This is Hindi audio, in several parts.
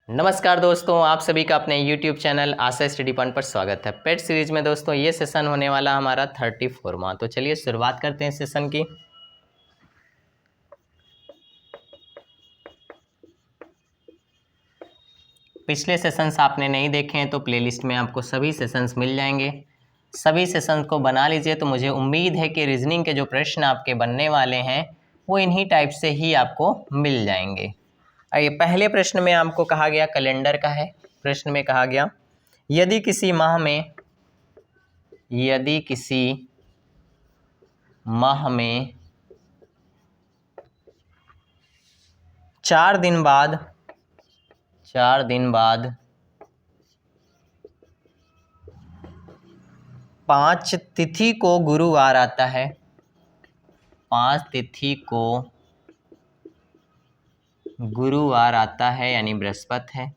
नमस्कार दोस्तों, आप सभी का अपने YouTube चैनल आशा स्टडी पॉइंट पर स्वागत है। पेट सीरीज में दोस्तों ये सेशन होने वाला हमारा 34वां। तो चलिए शुरुआत करते हैं सेशन की। पिछले सेशंस आपने नहीं देखे हैं तो प्लेलिस्ट में आपको सभी सेशंस मिल जाएंगे। सभी सेशंस को बना लीजिए। तो मुझे उम्मीद है कि रीजनिंग के जो प्रश्न आपके बनने वाले हैं वो इन्हीं टाइप से ही आपको मिल जाएंगे। आइए, पहले प्रश्न में आपको कहा गया कैलेंडर का है। प्रश्न में कहा गया यदि किसी माह में 4 दिन बाद 5 तिथि को गुरुवार आता है, 5 तिथि को गुरुवार आता है यानी बृहस्पति है,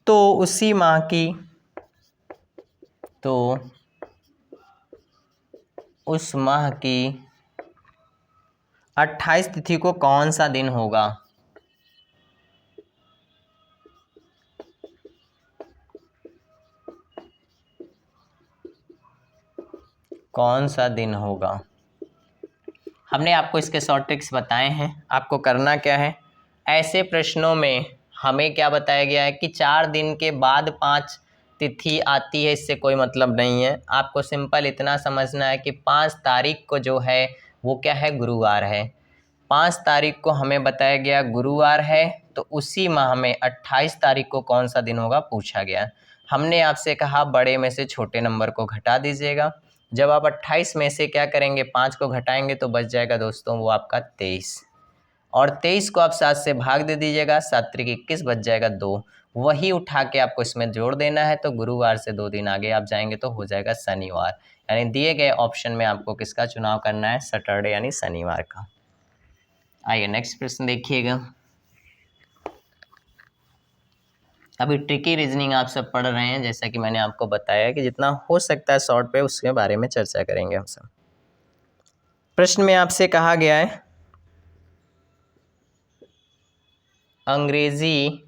तो उसी माह की उस माह की 28 तिथि को कौन सा दिन होगा? कौन सा दिन होगा? हमने आपको इसके शॉर्ट ट्रिक्स बताए हैं। आपको करना क्या है, ऐसे प्रश्नों में हमें क्या बताया गया है कि 4 दिन के बाद 5 तिथि आती है, इससे कोई मतलब नहीं है। आपको सिंपल इतना समझना है कि 5 तारीख को जो है वो क्या है, गुरुवार है। 5 तारीख को हमें बताया गया गुरुवार है, तो उसी माह में 28 तारीख को कौन सा दिन होगा पूछा गया। हमने आपसे कहा बड़े में से छोटे नंबर को घटा दीजिएगा। जब आप 28 में से क्या करेंगे, 5 को घटाएंगे तो बच जाएगा दोस्तों वो आपका 23, और 23 को आप 7 से भाग दे दीजिएगा, 7 त्रिक 21 बच जाएगा 2। वही उठा के आपको इसमें जोड़ देना है। तो गुरुवार से 2 दिन आगे आप जाएंगे तो हो जाएगा शनिवार। यानी दिए गए ऑप्शन में आपको किसका चुनाव करना है, सैटरडे यानी शनिवार का। आइए नेक्स्ट प्रश्न देखिएगा। अभी ट्रिकी रीजनिंग आप सब पढ़ रहे हैं, जैसा कि मैंने आपको बताया कि जितना हो सकता है शॉर्ट पे उसके बारे में चर्चा करेंगे हम सब। प्रश्न में आपसे कहा गया है अंग्रेजी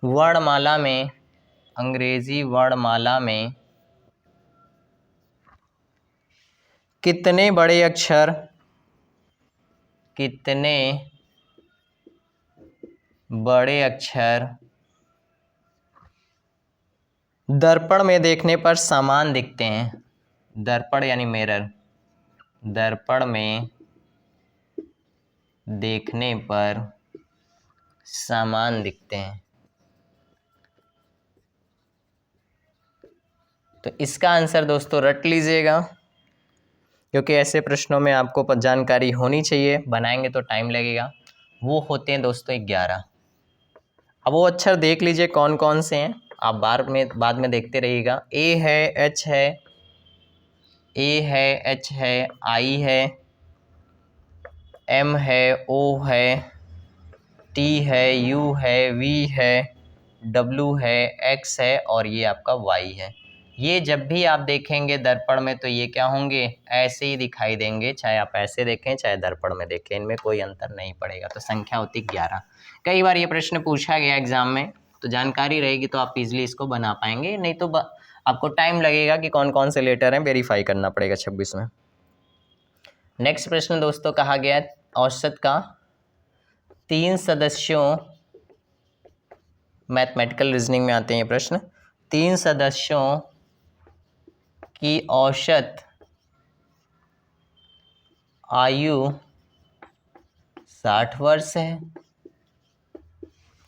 वर्णमाला में कितने बड़े अक्षर दर्पण में देखने पर समान दिखते हैं? दर्पण यानी मिरर, दर्पण में देखने पर समान दिखते हैं। तो इसका आंसर दोस्तों रट लीजिएगा, क्योंकि ऐसे प्रश्नों में आपको जानकारी होनी चाहिए। बनाएंगे तो टाइम लगेगा। वो होते हैं दोस्तों 11। अब वो अक्षर देख लीजिए कौन कौन से हैं, आप बाद में देखते रहिएगा। ए है, एच है, आई है, एम है, ओ है, टी है, यू है, वी है, डब्लू है, एक्स है और ये आपका वाई है। ये जब भी आप देखेंगे दर्पण में तो ये क्या होंगे, ऐसे ही दिखाई देंगे, चाहे आप ऐसे देखें चाहे दर्पण में देखें, इनमें कोई अंतर नहीं पड़ेगा। तो संख्या होती 11। कई बार ये प्रश्न पूछा गया एग्जाम में, तो जानकारी रहेगी तो आप इजीली इसको बना पाएंगे, नहीं तो आपको टाइम लगेगा कि कौन कौन से लेटर हैं, वेरीफाई करना पड़ेगा 26 में। नेक्स्ट प्रश्न दोस्तों कहा गया औसत का 3 सदस्यों, मैथमेटिकल रीजनिंग में आते हैं ये प्रश्न, 3 सदस्यों की औसत आयु 60 वर्ष है।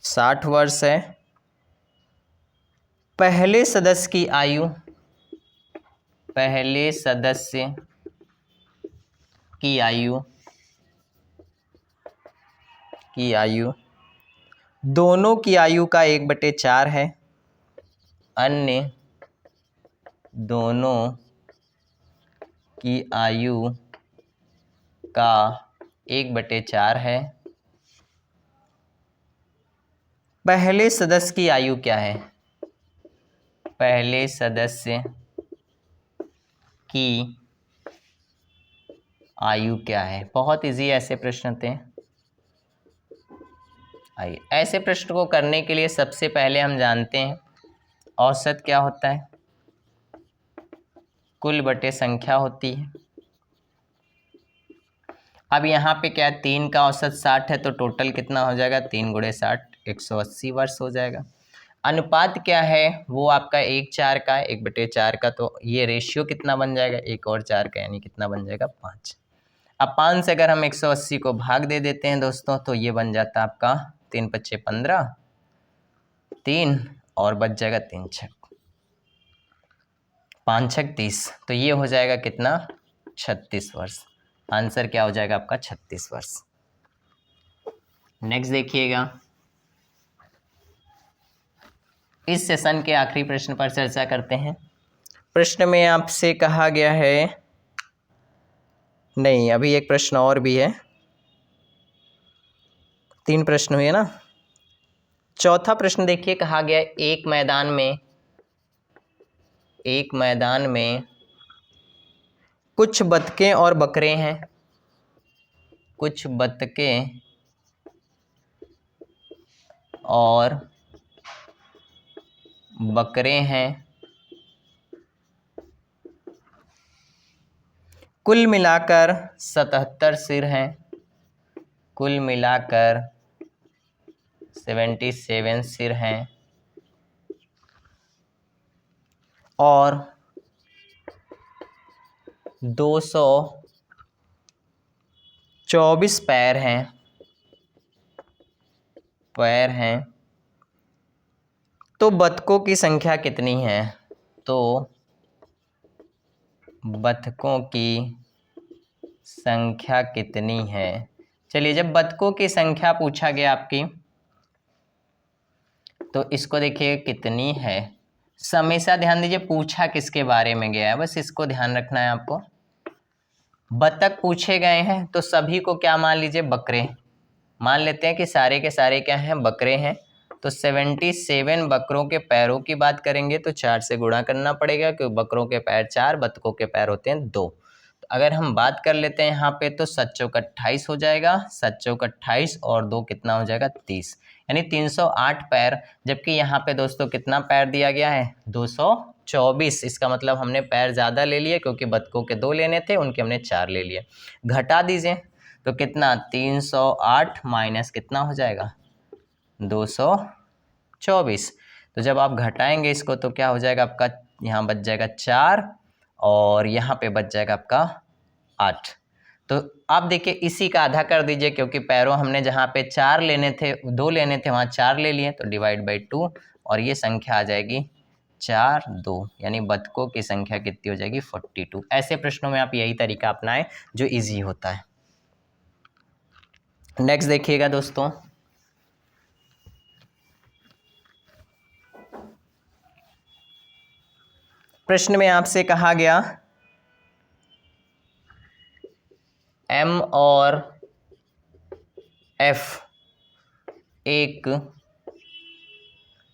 60 वर्ष है। पहले सदस्य की आयु दोनों की आयु का 1/4 है। अन्य दोनों की आयु का 1/4 है। पहले सदस्य की आयु क्या है? पहले सदस्य की आयु क्या है। बहुत इजी ऐसे प्रश्न थे। आइए, ऐसे प्रश्न को करने के लिए सबसे पहले हम जानते हैं औसत क्या होता है। कुल बटे संख्या होती है। अब यहाँ पे क्या है, 3 का औसत 60 है तो टोटल कितना हो जाएगा, 3 गुणे 60 180 वर्ष हो जाएगा। अनुपात क्या है, वो आपका 1/4 का है, 1/4 का, तो ये रेशियो कितना बन जाएगा, 1 और 4 का, यानी कितना बन जाएगा 5। अब 5 से अगर हम 180 को भाग दे देते हैं दोस्तों तो ये बन जाता है आपका 3 × 5 = 15, 3 और बच जाएगा 3 × 6 5 × 6 = 30, तो ये हो जाएगा कितना, 36 वर्ष। आंसर क्या हो जाएगा आपका 36 वर्ष। नेक्स्ट देखिएगा, इस सेशन के आखिरी प्रश्न पर चर्चा करते हैं। प्रश्न में आपसे कहा गया है, नहीं अभी एक प्रश्न और भी है, 3 प्रश्न हुए ना। चौथा प्रश्न देखिए, कहा गया है एक मैदान में कुछ बतखें और बकरे हैं, कुछ बतखें और बकरे हैं, कुल मिलाकर 77 सिर हैं, कुल मिलाकर 77 सिर हैं, और 224 पैर हैं, तो बतखों की संख्या कितनी है, तो बतखों की संख्या कितनी है। चलिए, जब बतखों की संख्या पूछा गया आपकी, तो इसको देखिए कितनी है, हमेशा ध्यान दीजिए पूछा किसके बारे में गया है, बस इसको ध्यान रखना है आपको। बतख पूछे गए हैं तो सभी को क्या मान लीजिए, बकरे मान लेते हैं कि सारे के सारे क्या हैं, बकरे हैं। तो 77 बकरों के पैरों की बात करेंगे तो 4 से गुणा करना पड़ेगा, क्योंकि बकरों के पैर 4, बतखों के पैर होते हैं 2। तो अगर हम बात कर लेते हैं यहाँ पे, तो 7 × 4 = 28 हो जाएगा, 7 × 4 = 28 और 2 कितना हो जाएगा, 30, यानी 308 पैर। जबकि यहाँ पे दोस्तों कितना पैर दिया गया है, 224। इसका मतलब हमने पैर ज़्यादा ले लिए, क्योंकि बतखों के 2 लेने थे, उनके हमने 4 ले लिए। घटा दीजिए तो कितना, 308 माइनस कितना हो जाएगा, 224। तो जब आप घटाएंगे इसको तो क्या हो जाएगा आपका, यहाँ बच जाएगा 4 और यहाँ पे बच जाएगा आपका 8। तो आप देखिए इसी का आधा कर दीजिए, क्योंकि पैरों हमने जहाँ पे 4 लेने थे, 2 लेने थे, वहाँ 4 ले लिए, तो डिवाइड बाई 2 और ये संख्या आ जाएगी 4, 2, यानी बतखों की संख्या कितनी हो जाएगी, 42। ऐसे प्रश्नों में आप यही तरीका अपनाएं जो इजी होता है। नेक्स्ट देखिएगा दोस्तों, प्रश्न में आपसे कहा गया M और F एक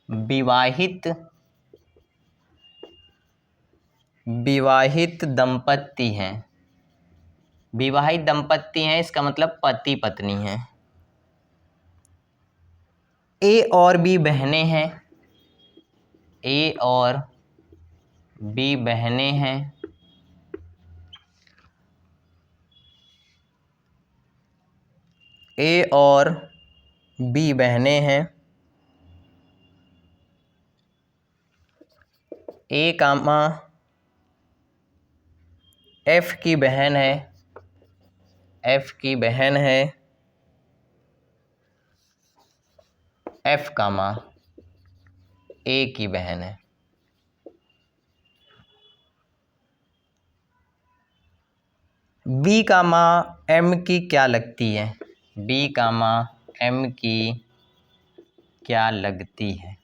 विवाहित दंपत्ति हैं। विवाहित दंपत्ति हैं, इसका मतलब पति पत्नी हैं। A और B बहनें हैं, A और B बहनें हैं, A और B बहनें हैं, A कामा F की बहन है, F की बहन है, F कामा A की बहन है। B कामा M की क्या लगती है, B कामा M की क्या लगती है,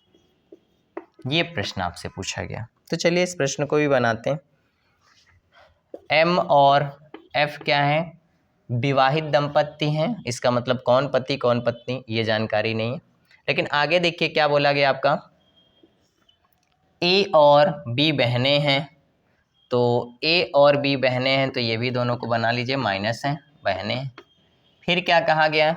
ये प्रश्न आपसे पूछा गया। तो चलिए इस प्रश्न को भी बनाते हैं। M और F क्या है, विवाहित दंपत्ति हैं, इसका मतलब कौन पति कौन पत्नी ये जानकारी नहीं है। लेकिन आगे देखिए क्या बोला गया आपका, A और B बहनें हैं, तो ए और बी बहनें हैं तो ये भी दोनों को बना लीजिए, माइनस हैं बहनें। फिर क्या कहा गया,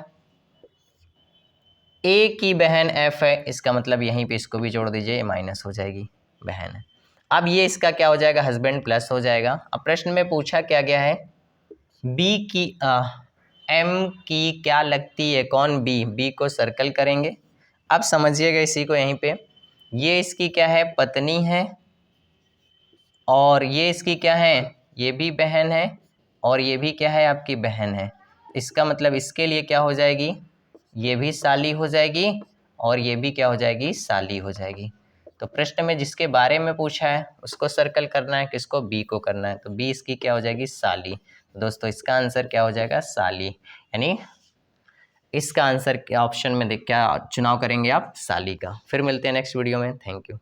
ए की बहन एफ है, इसका मतलब यहीं पे इसको भी जोड़ दीजिए, ये माइनस हो जाएगी, बहन है। अब ये इसका क्या हो जाएगा, हस्बैंड प्लस हो जाएगा। अब प्रश्न में पूछा क्या गया है, बी की एम की क्या लगती है, कौन, बी को सर्कल करेंगे। अब समझिएगा इसी को, यहीं पे ये इसकी क्या है, पत्नी है, और ये इसकी क्या है, ये भी बहन है, और ये भी क्या है, आपकी बहन है। इसका मतलब इसके लिए क्या हो जाएगी, ये भी साली हो जाएगी, और ये भी क्या हो जाएगी, साली हो जाएगी। तो प्रश्न में जिसके बारे में पूछा है उसको सर्कल करना है, किसको, बी को करना है, तो बी इसकी क्या हो जाएगी, साली। तो दोस्तों इसका आंसर क्या हो जाएगा, साली, यानी इसका आंसर क्या ऑप्शन में देख क्या चुनाव करेंगे आप, साली का। फिर मिलते हैं नेक्स्ट वीडियो में, थैंक यू।